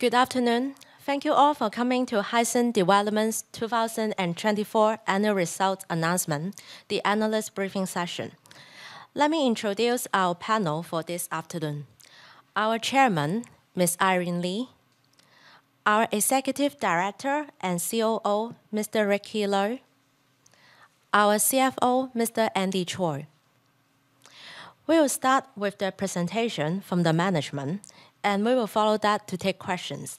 Good afternoon. Thank you all for coming to Hysan Development's 2024 Annual Results Announcement, the Analyst Briefing Session. Let me introduce our panel for this afternoon. Our Chairman, Ms. Irene Lee, our Executive Director and COO, Mr. Ricky Low, our CFO, Mr. Andy Choi. We will start with the presentation from the management, and we will follow that to take questions.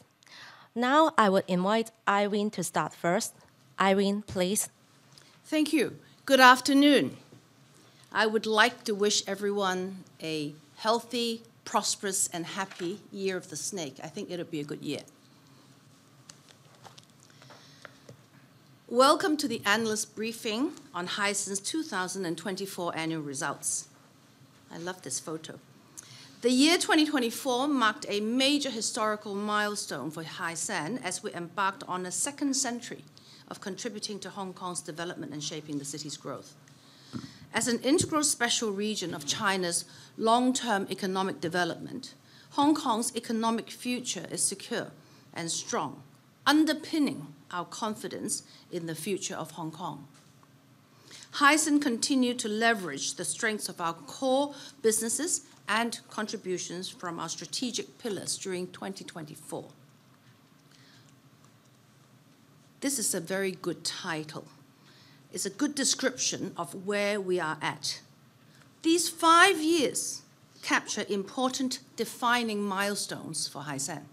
Now I would invite Irene to start first. Irene, please. Thank you. Good afternoon. I would like to wish everyone a healthy, prosperous, and happy Year of the Snake. I think it'll be a good year. Welcome to the Analyst Briefing on Hysan's 2024 Annual Results. I love this photo. The year 2024 marked a major historical milestone for Hysan as we embarked on a second century of contributing to Hong Kong's development and shaping the city's growth. As an integral special region of China's long-term economic development, Hong Kong's economic future is secure and strong, underpinning our confidence in the future of Hong Kong. Hysan continued to leverage the strengths of our core businesses and contributions from our strategic pillars during 2024. This is a very good title. It's a good description of where we are at. These 5 years capture important defining milestones for Hysan.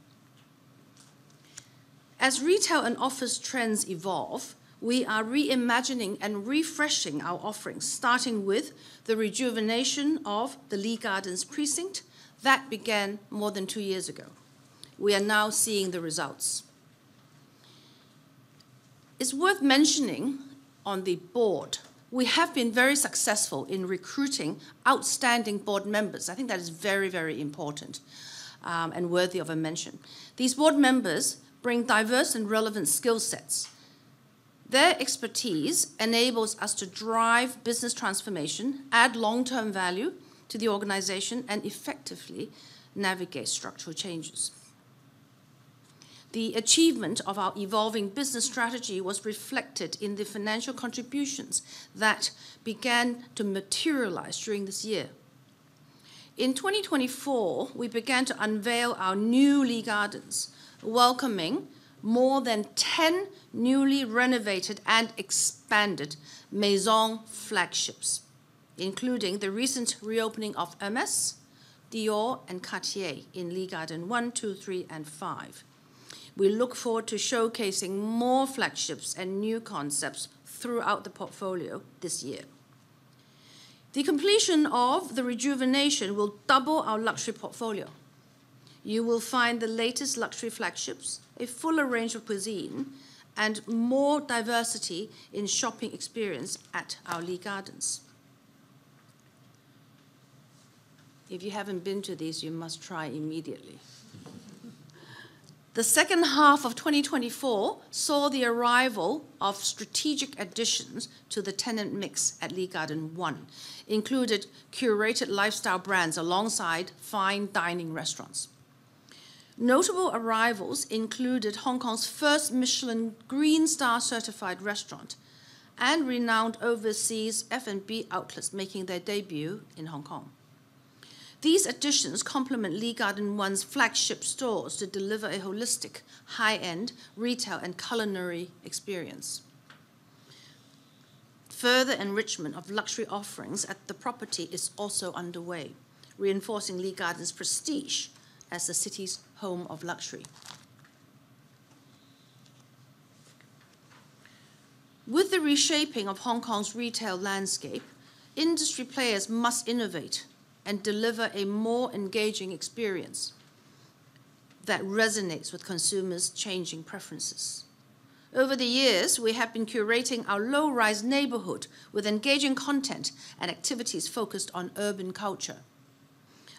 As retail and office trends evolve, we are reimagining and refreshing our offerings, starting with the rejuvenation of the Lee Gardens precinct that began more than 2 years ago. We are now seeing the results. It's worth mentioning on the board, we have been very successful in recruiting outstanding board members. I think that is very, very important and worthy of a mention. These board members bring diverse and relevant skill sets. Their expertise enables us to drive business transformation, add long-term value to the organization, and effectively navigate structural changes. The achievement of our evolving business strategy was reflected in the financial contributions that began to materialize during this year. In 2024, we began to unveil our new Lee Gardens, welcoming more than 10 newly renovated and expanded Maison flagships, including the recent reopening of Hermès, Dior, and Cartier in Lee Garden 1, 2, 3, and 5. We look forward to showcasing more flagships and new concepts throughout the portfolio this year. The completion of the rejuvenation will double our luxury portfolio. You will find the latest luxury flagships, a fuller range of cuisine, and more diversity in shopping experience at our Lee Gardens. If you haven't been to these, you must try immediately. The second half of 2024 saw the arrival of strategic additions to the tenant mix at Lee Garden 1, included curated lifestyle brands alongside fine dining restaurants. Notable arrivals included Hong Kong's first Michelin Green Star certified restaurant and renowned overseas F&B outlets making their debut in Hong Kong. These additions complement Lee Garden 1's flagship stores to deliver a holistic, high-end retail and culinary experience. Further enrichment of luxury offerings at the property is also underway, reinforcing Lee Garden's prestige as the city's home of luxury. With the reshaping of Hong Kong's retail landscape, industry players must innovate and deliver a more engaging experience that resonates with consumers' changing preferences. Over the years, we have been curating our low-rise neighborhood with engaging content and activities focused on urban culture.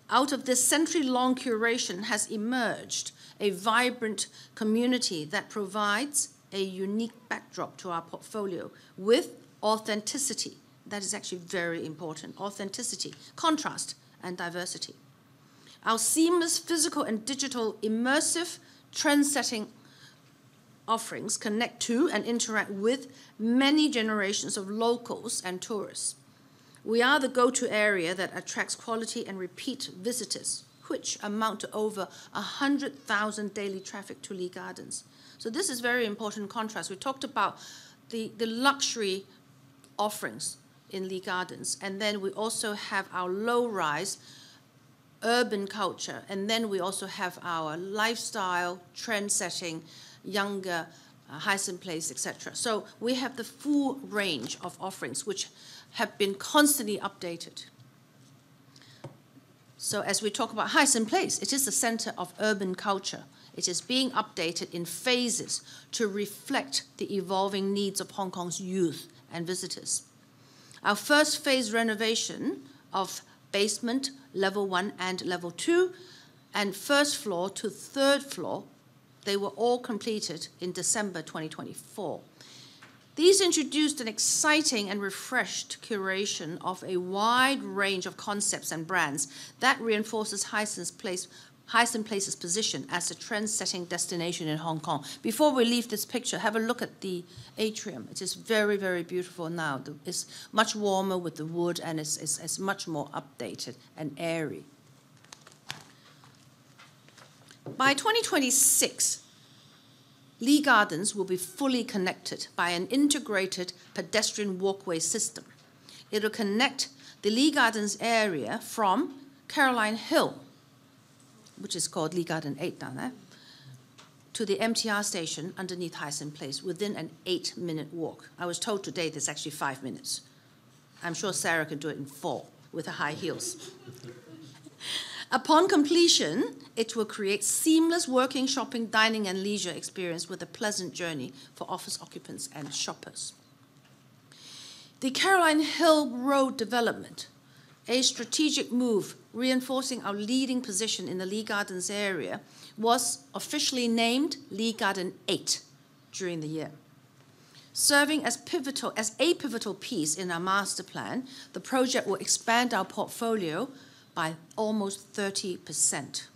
Out of this century-long curation has emerged a vibrant community that provides a unique backdrop to our portfolio with authenticity. That is actually very important. Authenticity, contrast, and diversity. Our seamless physical and digital immersive trend-setting offerings connect to and interact with many generations of locals and tourists. We are the go-to area that attracts quality and repeat visitors, which amount to over 100,000 daily traffic to Lee Gardens. So this is very important contrast. We talked about the luxury offerings in Lee Gardens, and then we also have our low-rise urban culture, and then we also have our lifestyle, trend-setting, younger, Hysan Place, etc. So we have the full range of offerings which have been constantly updated. So as we talk about Hysan Place, it is the center of urban culture. It is being updated in phases to reflect the evolving needs of Hong Kong's youth and visitors. Our first phase renovation of basement, level 1 and level 2, and first floor to third floor, they were all completed in December 2024. These introduced an exciting and refreshed curation of a wide range of concepts and brands that reinforces Hysan Place's position as a trend-setting destination in Hong Kong. Before we leave this picture, have a look at the atrium. It is very, very beautiful now. It's much warmer with the wood, and it's much more updated and airy. By 2026, Lee Gardens will be fully connected by an integrated pedestrian walkway system. It will connect the Lee Gardens area from Caroline Hill, which is called Lee Garden 8 down there, to the MTR station underneath Hysan Place within an 8-minute walk. I was told today there's actually 5 minutes. I'm sure Sarah can do it in 4 with her high heels. Upon completion, it will create seamless working, shopping, dining, and leisure experience with a pleasant journey for office occupants and shoppers. The Caroline Hill Road development, a strategic move reinforcing our leading position in the Lee Gardens area, was officially named Lee Garden 8 during the year. Serving as a pivotal piece in our master plan, the project will expand our portfolio by almost 30%.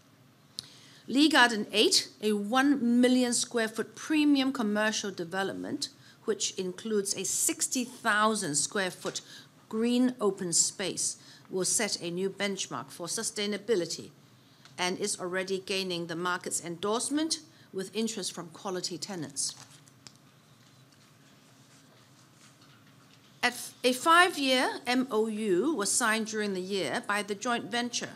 Lee Garden 8, a 1 million square foot premium commercial development, which includes a 60,000 square foot green open space, will set a new benchmark for sustainability and is already gaining the market's endorsement with interest from quality tenants. A 5-year MOU was signed during the year by the joint venture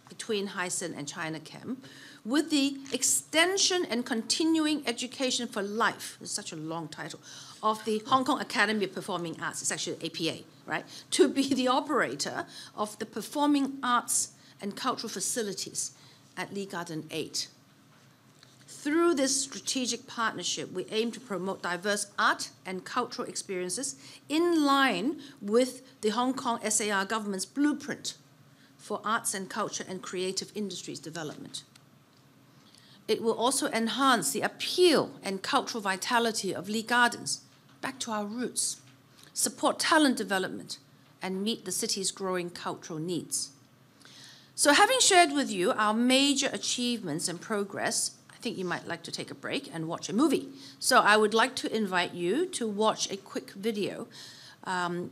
between Hysan and Chinachem with the extension and continuing education for life, it's such a long title, of the Hong Kong Academy of Performing Arts, it's actually APA, right, to be the operator of the performing arts and cultural facilities at Lee Garden 8. Through this strategic partnership, we aim to promote diverse art and cultural experiences in line with the Hong Kong SAR government's blueprint for arts and culture and creative industries development. It will also enhance the appeal and cultural vitality of Lee Gardens, back to our roots, support talent development, and meet the city's growing cultural needs. So having shared with you our major achievements and progress, I think you might like to take a break and watch a movie. So I would like to invite you to watch a quick video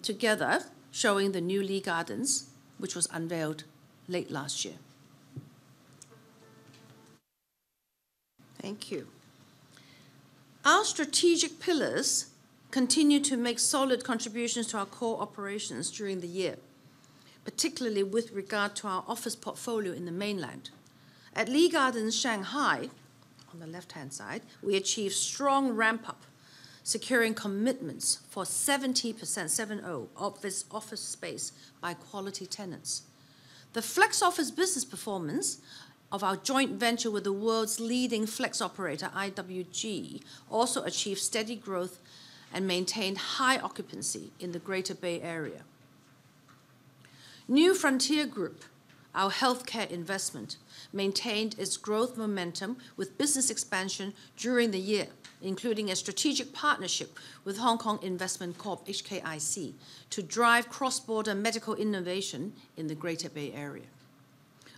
together showing the new Lee Gardens, which was unveiled late last year. Thank you. Our strategic pillars continue to make solid contributions to our core operations during the year, particularly with regard to our office portfolio in the mainland. At Lee Gardens Shanghai, on the left-hand side, we achieved strong ramp-up, securing commitments for 70% of this office space by quality tenants. The flex office business performance of our joint venture with the world's leading flex operator, IWG, also achieved steady growth and maintained high occupancy in the Greater Bay Area. New Frontier Group, our healthcare investment, maintained its growth momentum with business expansion during the year, including a strategic partnership with Hong Kong Investment Corp, HKIC, to drive cross-border medical innovation in the Greater Bay Area.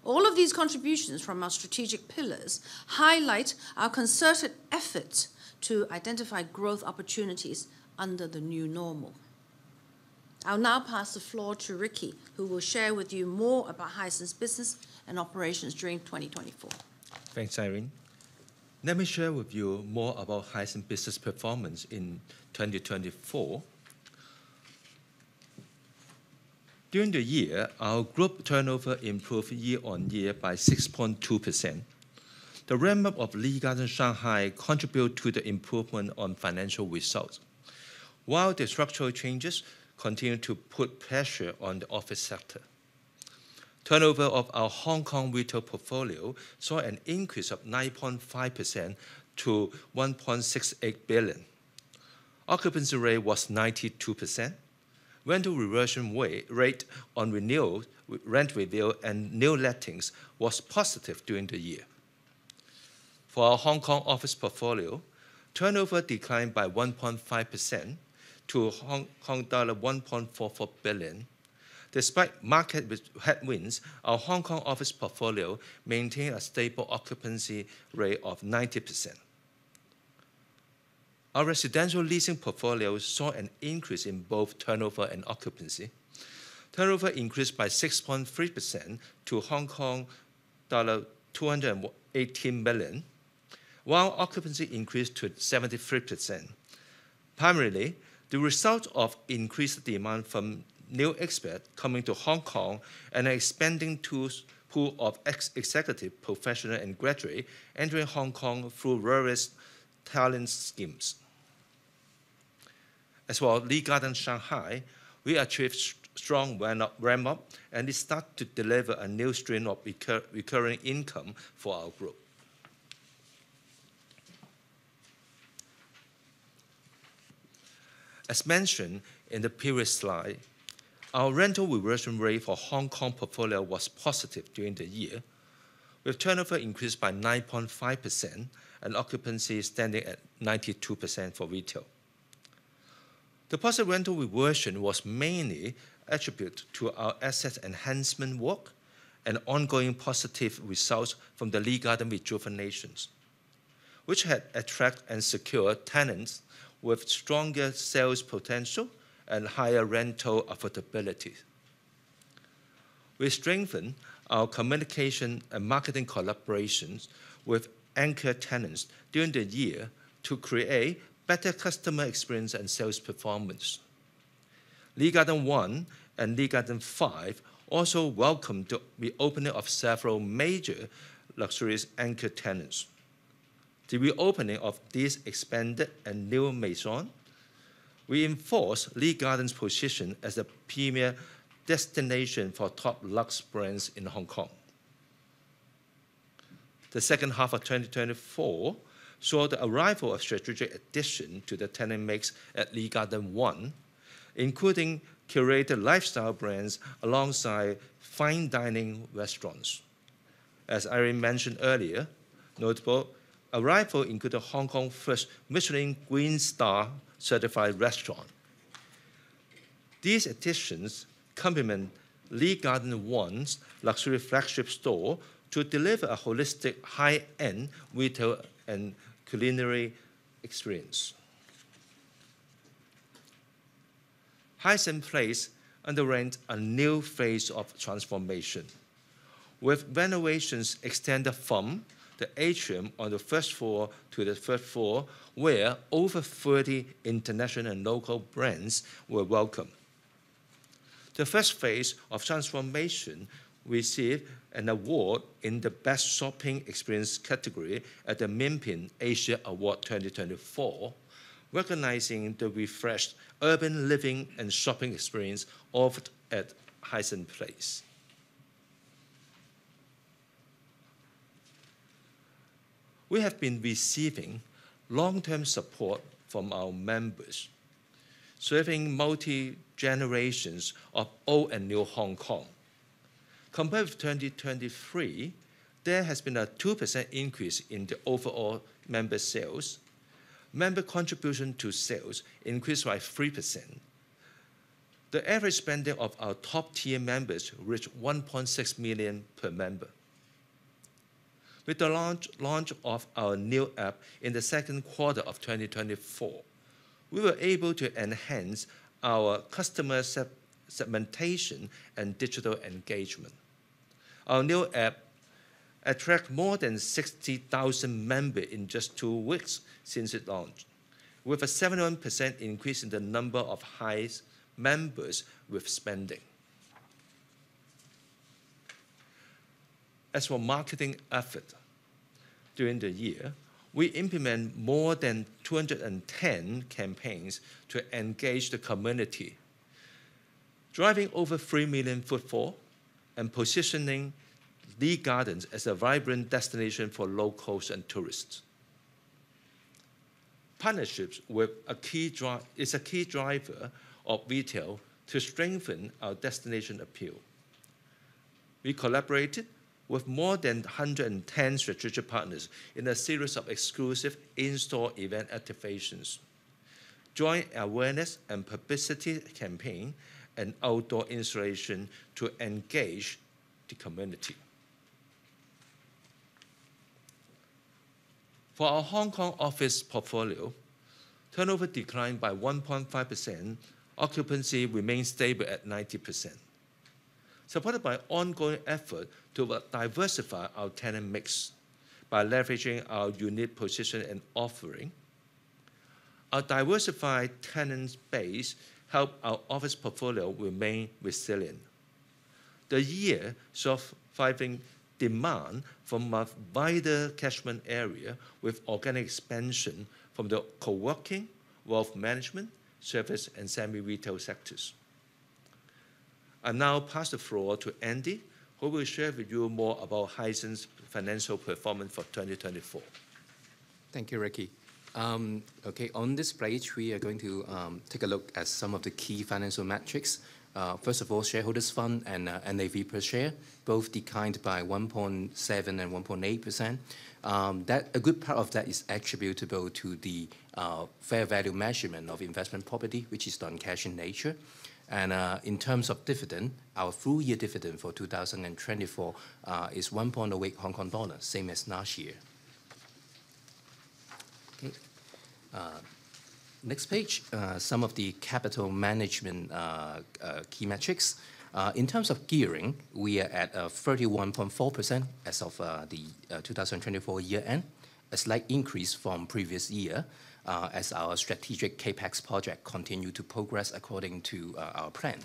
All of these contributions from our strategic pillars highlight our concerted efforts to identify growth opportunities under the new normal. I'll now pass the floor to Ricky, who will share with you more about Hysan's business and operations during 2024. Thanks, Irene. Let me share with you more about Hysan business performance in 2024. During the year, our group turnover improved year-on-year by 6.2%. The ramp-up of Lee Garden Shanghai contributed to the improvement on financial results, while the structural changes continue to put pressure on the office sector. Turnover of our Hong Kong retail portfolio saw an increase of 9.5% to 1.68 billion. Occupancy rate was 92%. Rental reversion rate on renewal, rent review, and new lettings was positive during the year. For our Hong Kong office portfolio, turnover declined by 1.5% to Hong Kong dollar 1.44 billion. Despite market headwinds, our Hong Kong office portfolio maintained a stable occupancy rate of 90%. Our residential leasing portfolio saw an increase in both turnover and occupancy. Turnover increased by 6.3% to Hong Kong dollar 218 million, while occupancy increased to 73%. Primarily, the result of increased demand from new expats coming to Hong Kong and an expanding pool of executive, professional, and graduate entering Hong Kong through various talent schemes. As for Lee Garden Shanghai, we achieved strong ramp-up and it started to deliver a new stream of recurring income for our group. As mentioned in the previous slide, our rental reversion rate for Hong Kong portfolio was positive during the year, with turnover increased by 9.5% and occupancy standing at 92% for retail. The positive rental reversion was mainly attributed to our asset enhancement work and ongoing positive results from the Lee Garden rejuvenations, which had attracted and secured tenants with stronger sales potential and higher rental affordability. We strengthened our communication and marketing collaborations with anchor tenants during the year to create better customer experience and sales performance. Lee Garden 1 and Lee Garden 5 also welcomed the reopening of several major luxury anchor tenants. The reopening of these expanded and new maisons reinforced Lee Garden's position as a premier destination for top luxe brands in Hong Kong. The second half of 2024 saw the arrival of strategic additions to the tenant mix at Lee Garden 1, including curated lifestyle brands alongside fine dining restaurants. As Irene mentioned earlier, notable arrival included Hong Kong's first Michelin Green Star certified restaurant. These additions complement Lee Garden 1's luxury flagship store to deliver a holistic, high-end retail and culinary experience. Hysan Place underwent a new phase of transformation, with renovations extended from the atrium on the first floor to the third floor, where over 30 international and local brands were welcome. The first phase of transformation received an award in the Best Shopping Experience category at the Mimpin Asia Award 2024, recognizing the refreshed urban living and shopping experience offered at Hysan Place. We have been receiving long-term support from our members, serving multi-generations of old and new Hong Kong. Compared with 2023, there has been a 2% increase in the overall member sales. Member contribution to sales increased by 3%. The average spending of our top-tier members reached 1.6 million per member. With the launch of our new app in the second quarter of 2024, we were able to enhance our customer segmentation and digital engagement. Our new app attracted more than 60,000 members in just 2 weeks since it launched, with a 71% increase in the number of Hysan members with spending. As for marketing effort, during the year, we implement more than 210 campaigns to engage the community, driving over 3 million footfall and positioning Lee Gardens as a vibrant destination for locals and tourists. Partnerships is a key driver of retail to strengthen our destination appeal. We collaborated with more than 110 strategic partners in a series of exclusive in-store event activations, joint awareness and publicity campaign, and outdoor installation to engage the community. For our Hong Kong office portfolio, turnover declined by 1.5%, occupancy remained stable at 90%. Supported by ongoing effort to diversify our tenant mix by leveraging our unique position and offering, our diversified tenant base helped our office portfolio remain resilient. The year saw thriving demand from a wider catchment area with organic expansion from the co-working, wealth management, service, and semi-retail sectors. I now pass the floor to Andy, who will share with you more about Hysan's financial performance for 2024. Thank you, Ricky. Okay, on this page, we are going to take a look at some of the key financial metrics. First of all, shareholders' fund and NAV per share both declined by 1.7 and 1.8%. A good part of that is attributable to the fair value measurement of investment property, which is non-cash in nature. And in terms of dividend, our full-year dividend for 2024 is 1.08 Hong Kong dollar, same as last year. Okay. Next page, some of the capital management key metrics. In terms of gearing, we are at 31.4% as of the 2024 year end, a slight increase from previous year as our strategic CAPEX project continued to progress according to our plan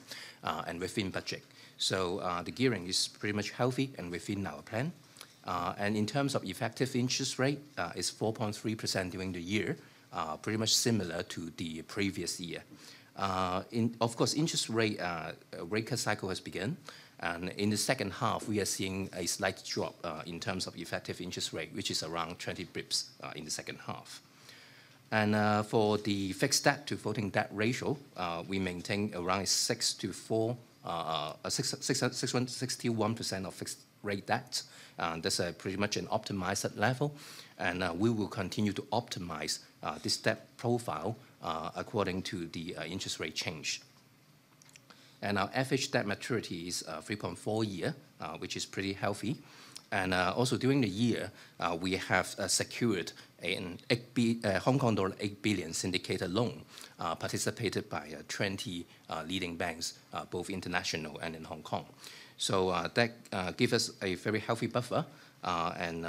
and within budget. So the gearing is pretty much healthy and within our plan. And in terms of effective interest rate, it's 4.3% during the year, pretty much similar to the previous year. Of course, interest rate cut cycle has begun. And in the second half, we are seeing a slight drop in terms of effective interest rate, which is around 20 bips in the second half. And for the fixed debt to floating debt ratio, we maintain around 61% of fixed rate debt. That's pretty much an optimized level. And we will continue to optimize this debt profile according to the interest rate change. And our average debt maturity is 3.4 years, which is pretty healthy. And also during the year, we have secured an Hong Kong dollar 8 billion syndicated loan participated by 20 leading banks, both international and in Hong Kong. So that gives us a very healthy buffer and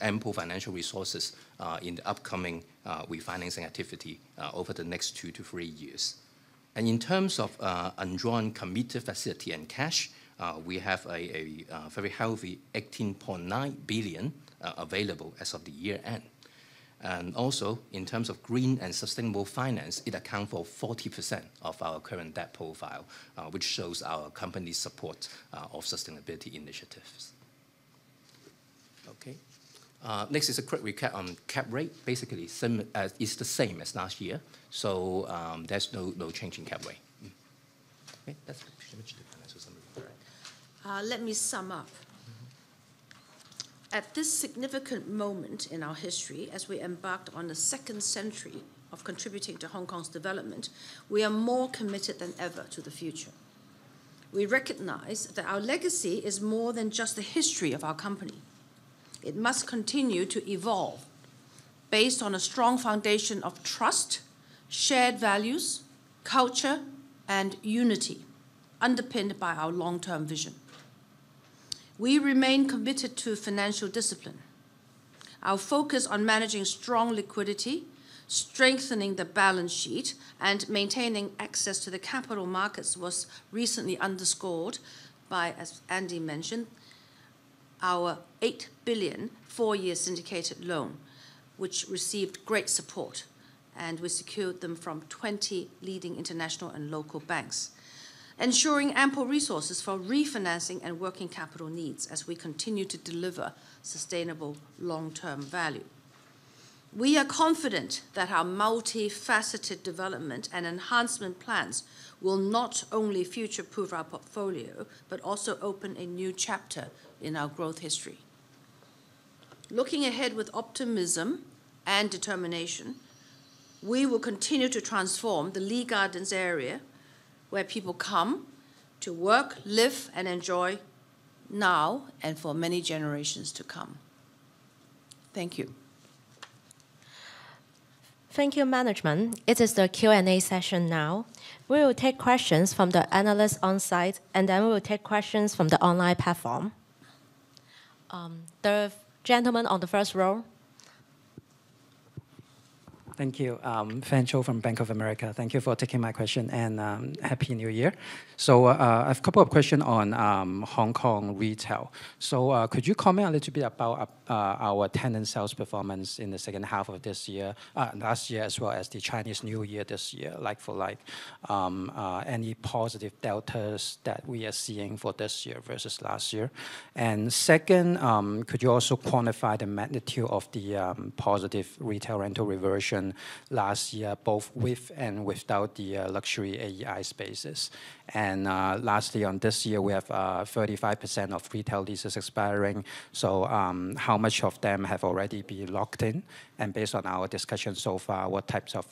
ample financial resources in the upcoming refinancing activity over the next 2 to 3 years. And in terms of undrawn committed facility and cash, we have a very healthy 18.9 billion available as of the year end. And also, in terms of green and sustainable finance, it accounts for 40% of our current debt profile, which shows our company's support of sustainability initiatives. Okay. Next is a quick recap on cap rate. Basically, it's the same as last year, so there's no change in cap rate. Okay, that's pretty much the financial summary. Let me sum up. At this significant moment in our history, as we embarked on the second century of contributing to Hong Kong's development, we are more committed than ever to the future. We recognize that our legacy is more than just the history of our company. It must continue to evolve based on a strong foundation of trust, shared values, culture, and unity, underpinned by our long-term vision. We remain committed to financial discipline. Our focus on managing strong liquidity, strengthening the balance sheet, and maintaining access to the capital markets was recently underscored by, as Andy mentioned, our 8 billion four-year syndicated loan, which received great support, and we secured them from 20 leading international and local banks, ensuring ample resources for refinancing and working capital needs as we continue to deliver sustainable long-term value. We are confident that our multifaceted development and enhancement plans will not only future-proof our portfolio, but also open a new chapter in our growth history. Looking ahead with optimism and determination, we will continue to transform the Lee Gardens area where people come to work, live, and enjoy now and for many generations to come. Thank you. Thank you, management. It is the Q&A session now. We will take questions from the analysts on site, and then we will take questions from the online platform. The gentleman on the first row. Thank you. Fan Cho from Bank of America. Thank you for taking my question, and Happy New Year. So I have a couple of questions on Hong Kong retail. So could you comment a little bit about our tenant sales performance in the second half of this year, last year, as well as the Chinese New Year this year, like for like, any positive deltas that we are seeing for this year versus last year? And second, could you also quantify the magnitude of the positive retail rental reversion last year, both with and without the luxury AEI spaces? And lastly, on this year, we have 35% of retail leases expiring. So how much of them have already been locked in? And based on our discussion so far, what types of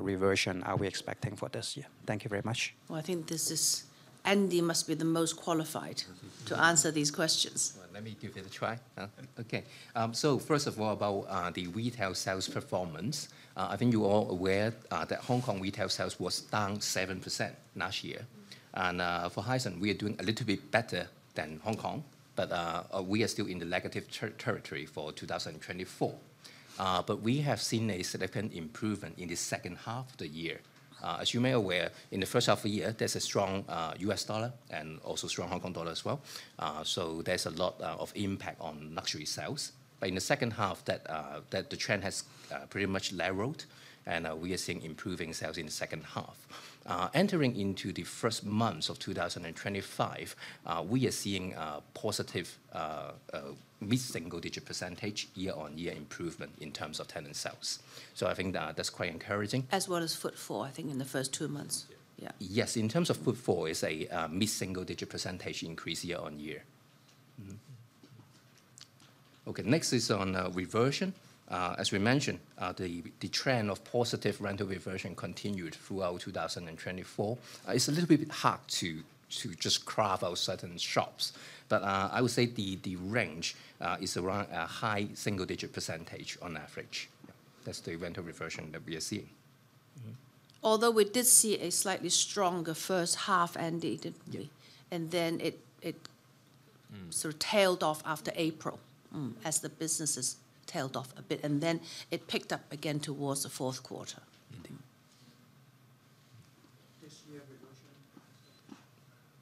reversion are we expecting for this year? Thank you very much. Well, I think this is, Andy must be the most qualified to answer these questions. Well, let me give it a try. Okay. So first of all, about the retail sales performance, I think you're all aware that Hong Kong retail sales was down 7% last year. And for Hysan, we are doing a little bit better than Hong Kong, but we are still in the negative territory for 2024. But we have seen a significant improvement in the second half of the year. As you may be aware, in the first half of the year, there's a strong US dollar and also strong Hong Kong dollar as well. So there's a lot of impact on luxury sales. But in the second half, that the trend has pretty much leveled, and we are seeing improving sales in the second half. Entering into the first months of 2025, we are seeing positive mid-single-digit percentage year-on-year improvement in terms of tenant sales. So I think that's quite encouraging. As well as footfall, I think, in the first 2 months. Yeah. Yes, in terms of footfall, it's a mid-single-digit percentage increase year-on-year. Mm-hmm. Okay, next is on reversion. As we mentioned, the trend of positive rental reversion continued throughout 2024. It's a little bit hard to just carve out certain shops, but I would say the range is around a high single-digit percentage on average. That's the rental reversion that we are seeing. Mm-hmm. Although we did see a slightly stronger first half, Andy, didn't we? And then it sort of tailed off after April as the businesses tailed off a bit, and then it picked up again towards the fourth quarter. Indeed.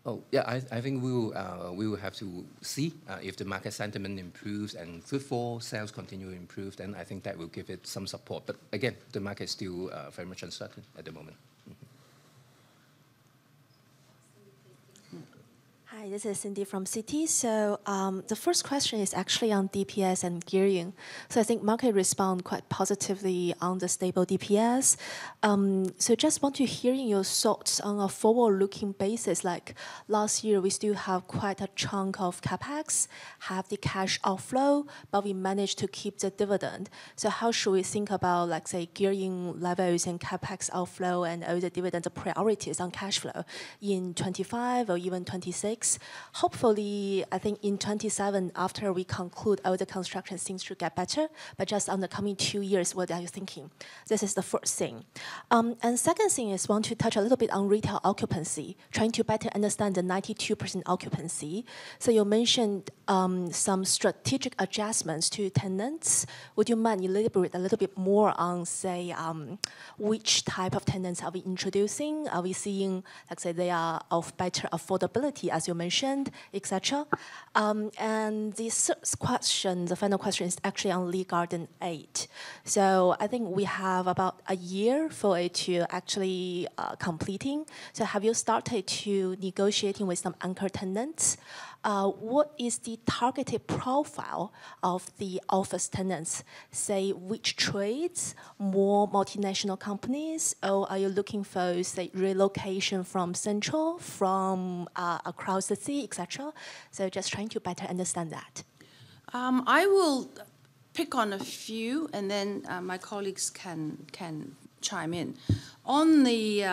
Oh, yeah, I think we will have to see if the market sentiment improves and footfall sales continue to improve, then I think that will give it some support. But again, the market is still very much uncertain at the moment. Hi, Hi, this is Cindy from Citi. So the first question is actually on DPS and gearing. So I think market respond quite positively on the stable DPS. So just want to hear your thoughts on a forward-looking basis. Like last year, we still have quite a chunk of capex, have the cash outflow, but we managed to keep the dividend. So how should we think about, like, say, gearing levels and capex outflow and all the dividend priorities on cash flow in 25 or even 26? Hopefully, I think in 27, after we conclude all the construction, things should get better. But just on the coming 2 years, what are you thinking? This is the first thing. And second thing is want to touch a little bit on retail occupancy, trying to better understand the 92% occupancy. So you mentioned some strategic adjustments to tenants. Would you mind elaborate a little bit more on, say, which type of tenants are we introducing? Are we seeing, like, say, they are of better affordability, as you mentioned, etc.? And the final question is actually on Lee Garden 8. So I think we have about a year for it to actually completing. So have you started to negotiating with some anchor tenants? What is the targeted profile of the office tenants? Say, which trades, more multinational companies, or are you looking for, say, relocation from central, from across the sea, etc.? So just trying to better understand that. I will pick on a few, and then my colleagues can chime in. On the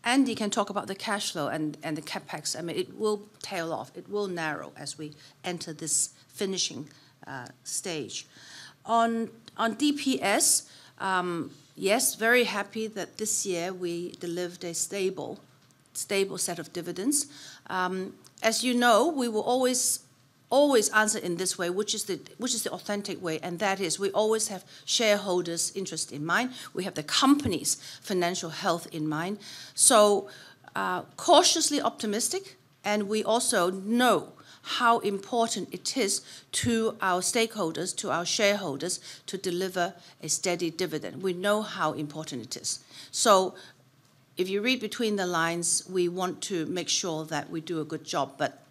Andy can talk about the cash flow and the capex. I mean, it will tail off. It will narrow as we enter this finishing stage. On DPS, yes, very happy that this year we delivered a stable set of dividends. As you know, we will always answer in this way, which is the authentic way, and that is we always have shareholders' interest in mind. We have the company's financial health in mind. So cautiously optimistic, and we also know how important it is to our stakeholders, to our shareholders, to deliver a steady dividend. We know how important it is. So if you read between the lines, we want to make sure that we do a good job, but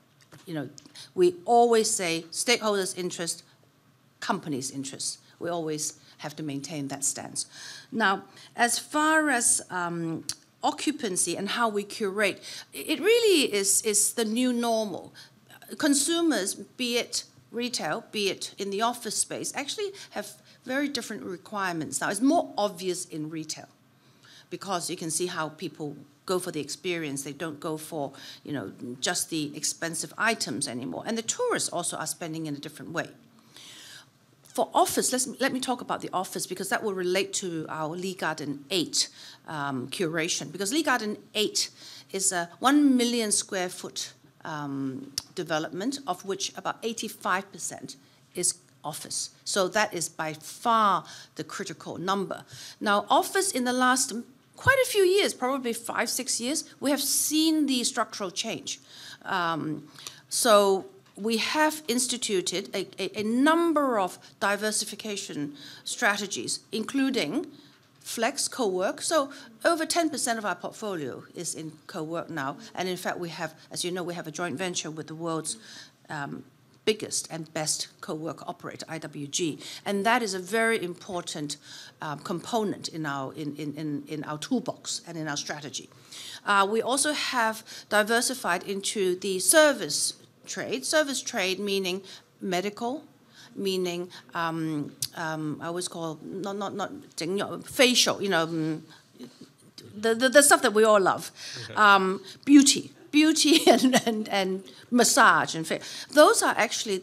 we always say stakeholders' interest, companies' interest. We always have to maintain that stance. Now, as far as occupancy and how we curate, it really is the new normal. Consumers, be it retail, be it in the office space, actually have very different requirements now. It's more obvious in retail because you can see how people go for the experience. They don't go for, just the expensive items anymore. And the tourists also are spending in a different way. For office, let me talk about the office because that will relate to our Lee Garden 8 curation. Because Lee Garden 8 is a 1 million square foot development, of which about 85% is office. So that is by far the critical number. Now, office in the last quite a few years, probably 5-6 years, we have seen the structural change. So we have instituted a number of diversification strategies, including flex co-work. So over 10% of our portfolio is in co-work now. And in fact, we have, as you know, we have a joint venture with the world's biggest and best co-work operator, IWG, and that is a very important component in our toolbox and in our strategy. We also have diversified into the service trade meaning medical, meaning I always call not facial, the stuff that we all love, beauty and massage and those are actually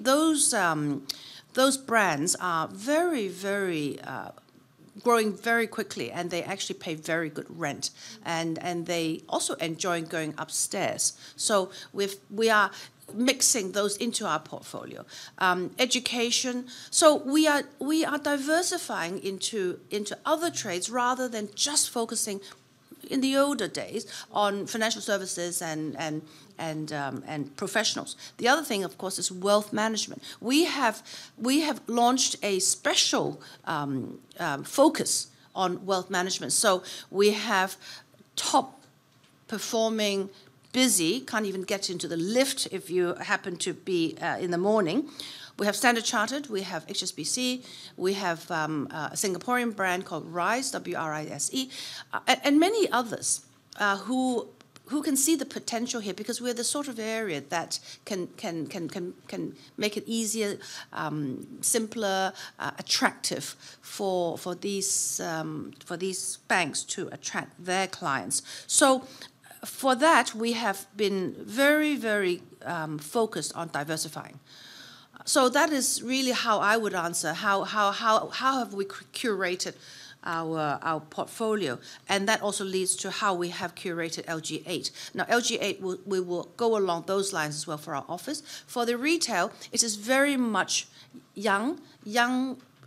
those brands are very, very growing very quickly, and they actually pay very good rent, and they also enjoy going upstairs. So we are mixing those into our portfolio. Education. So we are diversifying into other trades rather than just focusing in the older days on financial services and professionals. The other thing, of course, is wealth management. We have launched a special focus on wealth management. So we have top performing busy, can't even get into the lift if you happen to be in the morning. We have Standard Chartered, we have HSBC, we have a Singaporean brand called RISE, W-R-I-S-E, and many others who can see the potential here, because we're the sort of area that can make it easier, simpler, attractive for these banks to attract their clients. So for that, we have been very, very focused on diversifying. So that is really how I would answer. How have we curated our portfolio? And that also leads to how we have curated LG8. Now, LG8, we will go along those lines as well for our office. For the retail, it is very much young,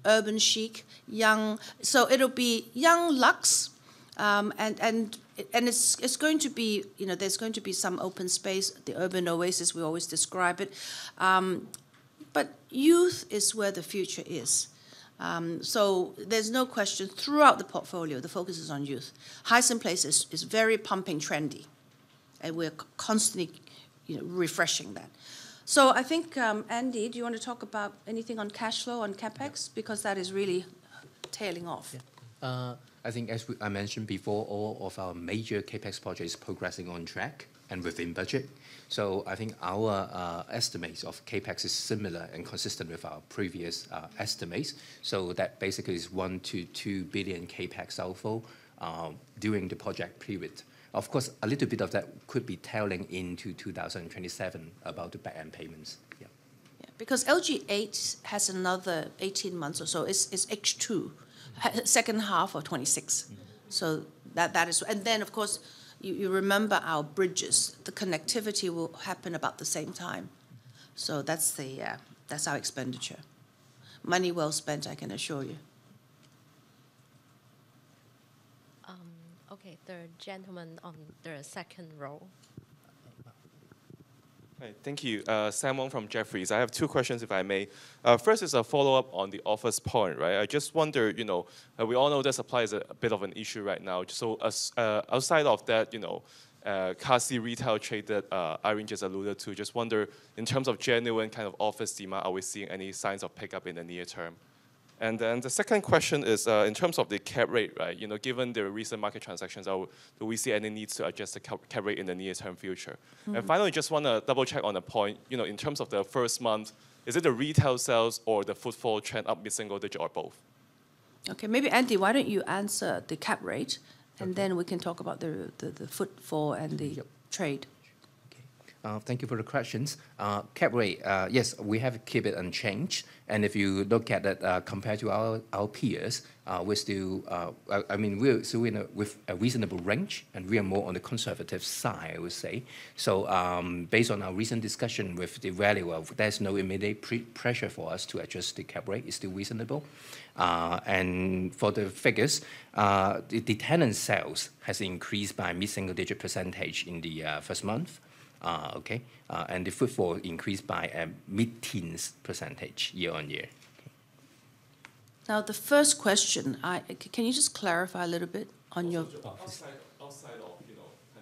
urban chic, young. So it'll be young luxe, and it's going to be, there's going to be some open space, the urban oasis, we always describe it. But youth is where the future is. So there's no question throughout the portfolio, the focus is on youth. Hysan Place is very pumping trendy, and we're constantly refreshing that. So I think, Andy, do you want to talk about anything on cash flow, on CapEx? Because that is really tailing off. Yeah. I think, as I mentioned before, all of our major CapEx projects progressing on track and within budget. So I think our estimates of CapEx is similar and consistent with our previous estimates. So that basically is 1 to 2 billion CapEx outflow during the project period. Of course, a little bit of that could be tailing into 2027 about the back-end payments. Yeah. Because LG8 has another 18 months or so. It's H2, second half of 26. Mm-hmm. So that is, and then of course, you remember our bridges. The connectivity will happen about the same time. So that's our expenditure. Money well spent, I can assure you. Okay, the gentleman on the second row. Hi, thank you. Sam Wong from Jefferies. I have two questions, if I may. First is a follow-up on the office point, right? I just wonder, we all know that supply is a bit of an issue right now. So outside of that, Class C retail trade that Irene just alluded to, just wonder, in terms of genuine kind of office demand, are we seeing any signs of pickup in the near term? And then the second question is, in terms of the cap rate, right? Given the recent market transactions, do we see any needs to adjust the cap rate in the near-term future? Mm-hmm. And finally, just want to double-check on a point. In terms of the first month, is it the retail sales or the footfall trend up mid-single digit or both? Okay, maybe Andy, why don't you answer the cap rate, and then we can talk about the footfall and the trade. Thank you for the questions. Cap rate, yes, we have kept it unchanged. And if you look at it compared to our peers, we're still, we're still with a reasonable range, and we are more on the conservative side, I would say. So based on our recent discussion with the valuer, there's no immediate pressure for us to adjust the cap rate. It's still reasonable. And for the figures, the tenant sales has increased by mid-single digit percentage in the first month. And the footfall increased by a mid-teens percentage year on year. Okay. Now, the first question, can you just clarify a little bit on your... Outside of, kind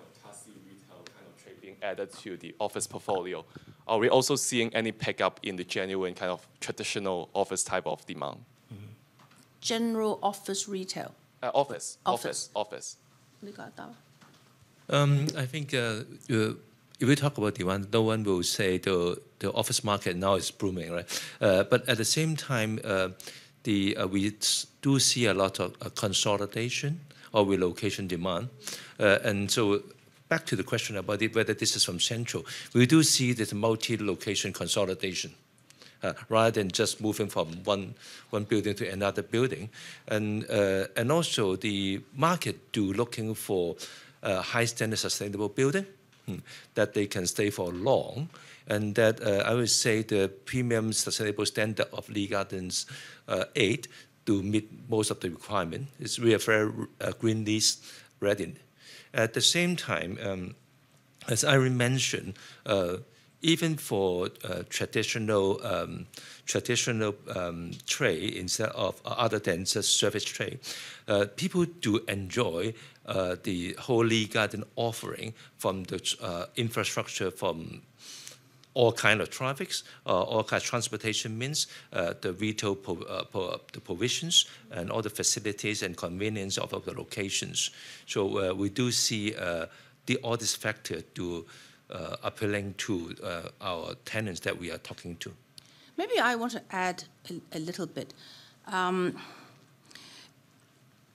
of Class C retail kind of trade being added to the office portfolio, are we also seeing any pickup in the genuine kind of traditional office type of demand? Mm-hmm. General office retail? Office. I think if we talk about demand, no one will say the office market now is booming, right? But at the same time, we do see a lot of consolidation or relocation demand. And so back to the question about whether this is from Central, we do see this multi-location consolidation. Rather than just moving from one building to another building. And also the market looking for high standard sustainable building that they can stay for long. And that I would say the premium sustainable standard of Lee Gardens 8 to meet most of the requirement. We are very green lease ready. At the same time, as Irene mentioned, even for traditional trade instead of other than just service trade, people do enjoy the whole Lee Garden offering from the infrastructure, from all kind of traffics, all kind of transportation means, the retail the provisions, and all the facilities and convenience of the locations. So we do see all these factors do appealing to our tenants that we are talking to. Maybe I want to add a little bit.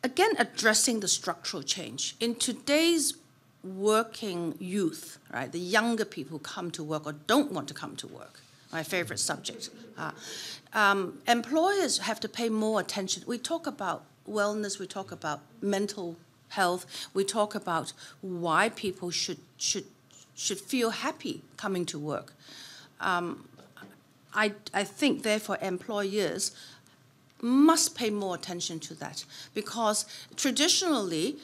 Again, addressing the structural change. In today's working youth, right, the younger people who come to work or don't want to come to work, my favorite subject, employers have to pay more attention. We talk about wellness, we talk about mental health, we talk about why people should feel happy coming to work. I think, therefore, employers must pay more attention to that, because traditionally,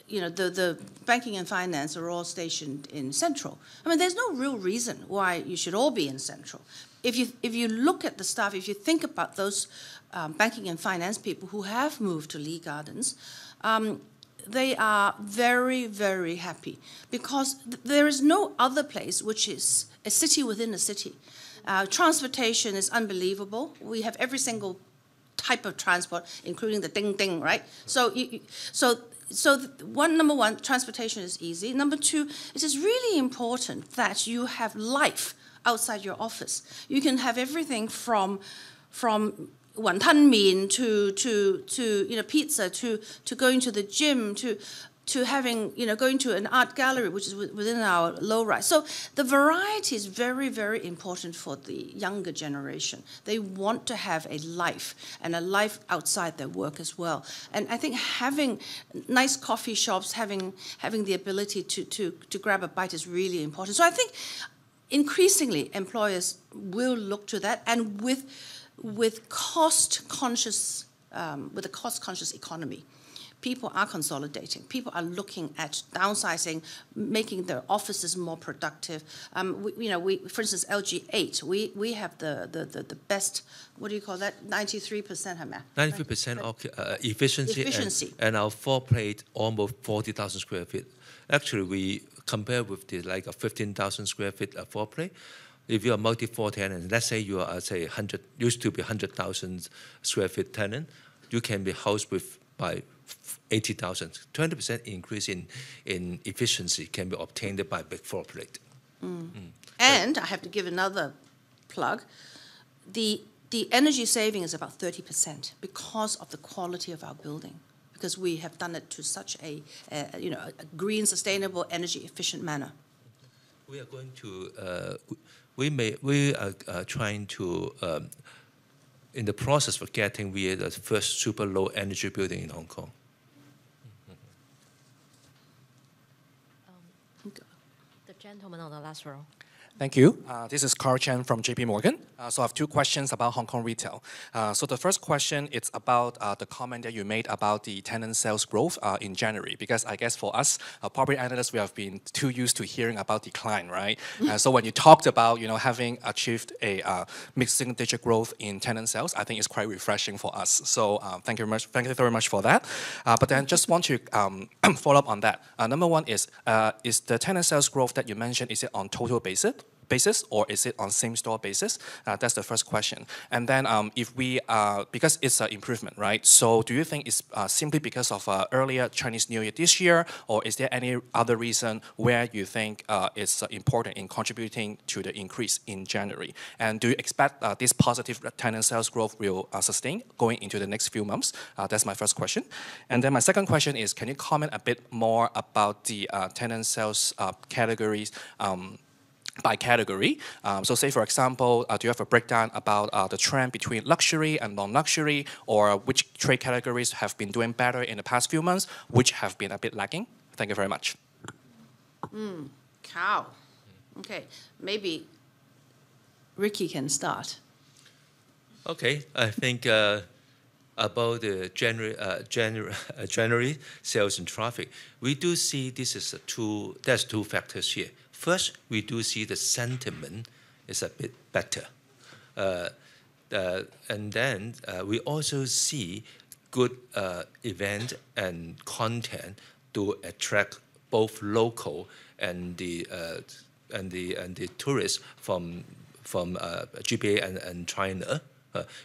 you know, the banking and finance are all stationed in Central. I mean, there's no real reason why you should all be in Central. If you look at the staff, if you think about those banking and finance people who have moved to Lee Gardens, they are very, very happy, because there is no other place which is a city within a city. Transportation is unbelievable. We have every single type of transport, including the ding-ding, right? So number one, transportation is easy. Number two, it is really important that you have life outside your office. You can have everything from wonton mein to you know, pizza to going to the gym to having, you know, going to an art gallery, which is within our low-rise. So the variety is very, very important for the younger generation. They want to have a life, and a life outside their work as well. And I think having nice coffee shops, having the ability to grab a bite is really important. So I think increasingly employers will look to that, and with cost-conscious, with a cost-conscious economy. People are consolidating. People are looking at downsizing, making their offices more productive. For instance, LG8, we have the best. What do you call that? 93%, 93% efficiency. And our floor plate almost 40,000 square feet. Actually, we compare with the like a 15,000 square feet floor plate. If you're a multi-floor tenant, let's say you are, say, used to be 100,000 square feet tenant, you can be housed with by 80,000. 20% increase in efficiency can be obtained by big floor plate. And I have to give another plug. The energy saving is about 30% because of the quality of our building, because we have done it to such a green, sustainable, energy efficient manner. We are going to. We are trying to. In the process of getting, we are the first super low energy building in Hong Kong. The gentleman on the last row. Thank you. This is Carl Chen from JP Morgan. So I have two questions about Hong Kong retail. So the first question is about the comment that you made about the tenant sales growth in January, because I guess for us, property analysts, we have been too used to hearing about decline, right? So when you talked about having achieved a mid-single-digit growth in tenant sales, I think it's quite refreshing for us. So thank you very much for that. But then just want to follow up on that. Number one is the tenant sales growth that you mentioned, is it on total basis, or is it on same-store basis? That's the first question. And then if we, because it's an improvement, right? So do you think it's simply because of earlier Chinese New Year this year, or is there any other reason where you think it's important in contributing to the increase in January? And do you expect this positive tenant sales growth will sustain going into the next few months? That's my first question. And then my second question is, can you comment a bit more about the tenant sales categories by category? So say, for example, do you have a breakdown about the trend between luxury and non-luxury, or which trade categories have been doing better in the past few months, which have been a bit lagging? Thank you very much. Cow. Okay, maybe Ricky can start. Okay, I think about the January sales and traffic, we do see this is there's two factors here. First, we do see the sentiment is a bit better. And then we also see good event and content to attract both local and the tourists from GBA and China.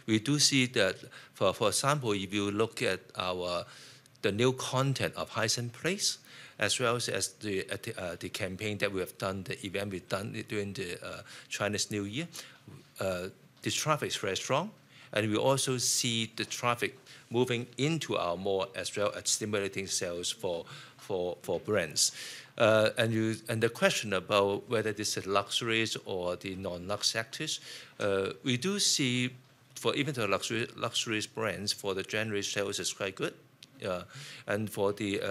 We do see that, for example, if you look at the new content of Hysan Place, as well as the campaign that we have done, the event we've done during the Chinese New Year, the traffic is very strong, and we also see the traffic moving into our mall as well as stimulating sales for brands. And the question about whether this is luxuries or the non-lux sectors, we do see for even the luxurious brands, for the January sales is quite good. And for the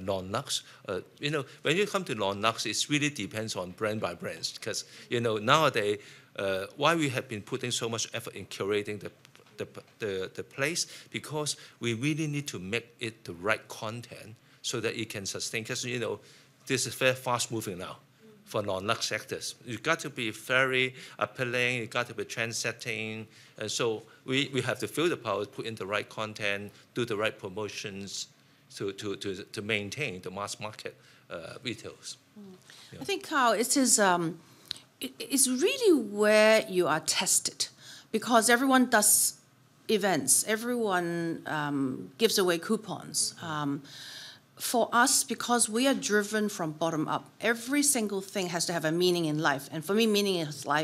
non-lux, when you come to non-lux, it really depends on brand by brands, because nowadays, why we have been putting so much effort in curating the place, because we really need to make it the right content so that it can sustain. Because this is very fast moving now for non-lux sectors. You've got to be very appealing, you've got to be trend-setting, and so we have to feel the power, put in the right content, do the right promotions to maintain the mass market retails. I think, Carl, it is it's really where you are tested, because everyone does events, everyone gives away coupons. For us, because we are driven from bottom up, every single thing has to have a meaning in life. And for me, meaning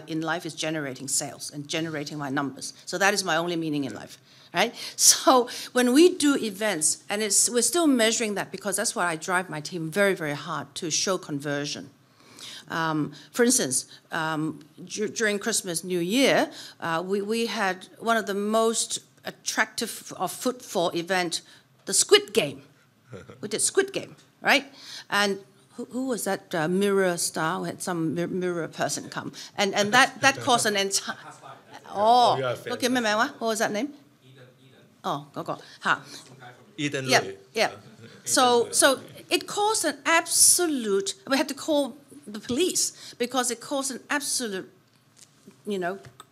in life is generating sales and generating my numbers. So that is my only meaning in life, right? So when we do events, and we're still measuring that, because that's why I drive my team very, very hard to show conversion. For instance, during Christmas, New Year, we had one of the most attractive of footfall event, the Squid Game. We did Squid Game, right? And who was that mirror star? We had some mirror person come. And that caused an entire... Oh, okay, what was that name? Oh, go. Eden yeah, Lui. yeah. So it caused an absolute... We had to call the police because it caused an absolute,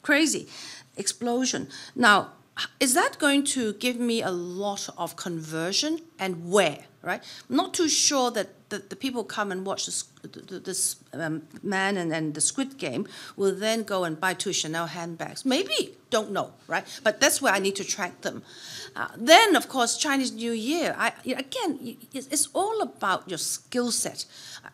crazy explosion. Now, is that going to give me a lot of conversion, and where, right? I'm not too sure that the people come and watch this man and the Squid Game will then go and buy 2 Chanel handbags. Maybe, don't know, right? But that's where I need to track them. Then, of course, Chinese New Year. Again, it's all about your skill set.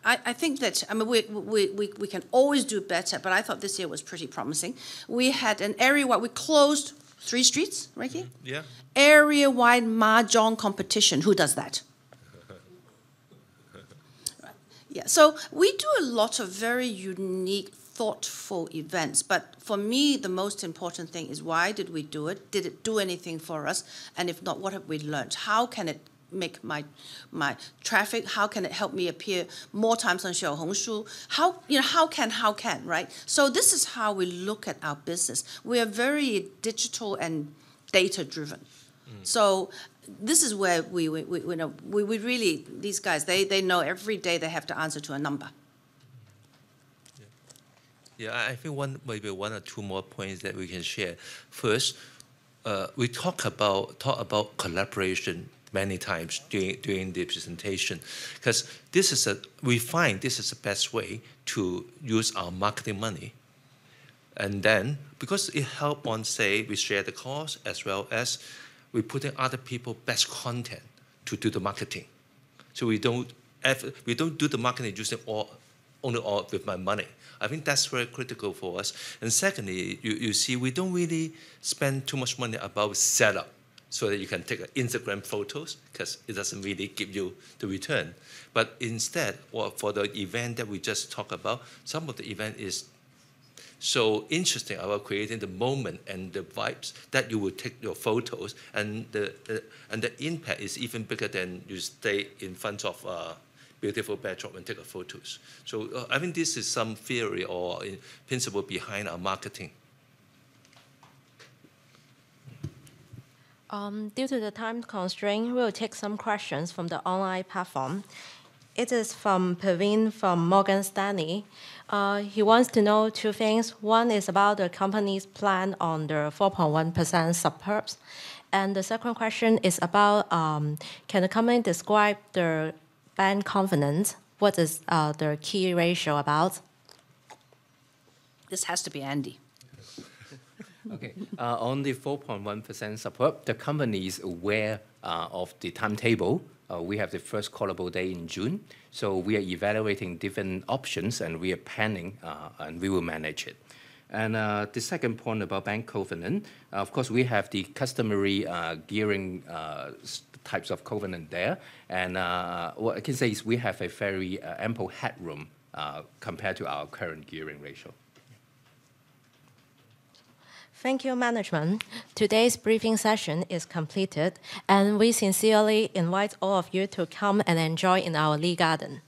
I think that, we can always do better, but I thought this year was pretty promising. We had an area-wide, we closed 3 streets, right here? Yeah. Area-wide mahjong competition. Who does that? Right. Yeah. So we do a lot of very unique, thoughtful events. But for me, the most important thing is, why did we do it? Did it do anything for us? And if not, what have we learned? How can it make my traffic? How can it help me appear more times on Xiaohongshu? How can, right? So this is how we look at our business. We are very digital and data driven. So this is where we really, these guys, they know every day they have to answer to a number. Yeah, I think maybe one or two more points that we can share. First, we talk about collaboration many times during the presentation, because we find this is the best way to use our marketing money. And then, because it helps on, say, we share the cost, as well as we put in other people's best content to do the marketing. So we don't do the marketing using only with my money. I think that's very critical for us. And secondly, you see, we don't really spend too much money about setup, so that you can take Instagram photos, because it doesn't really give you the return. But instead, for the event that we just talked about, some of the event is so interesting about creating the moment and the vibes that you will take your photos, and the impact is even bigger than you stay in front of a beautiful backdrop and take photos. So I think this is some theory or principle behind our marketing. Due to the time constraint, we will take some questions from the online platform. It is from Praveen from Morgan Stanley. He wants to know two things. One is about the company's plan on the 4.1% sub-perps. And the second question is about, can the company describe the bank confidence? What is the key ratio about? This has to be Andy. Okay. On the 4.1% support, the company is aware of the timetable. We have the first callable day in June. So we are evaluating different options and we are planning and we will manage it. And the second point about bank covenant, of course, we have the customary gearing types of covenant there. And what I can say is we have a very ample headroom compared to our current gearing ratio. Thank you, management. Today's briefing session is completed, and we sincerely invite all of you to come and enjoy in our Lee Garden.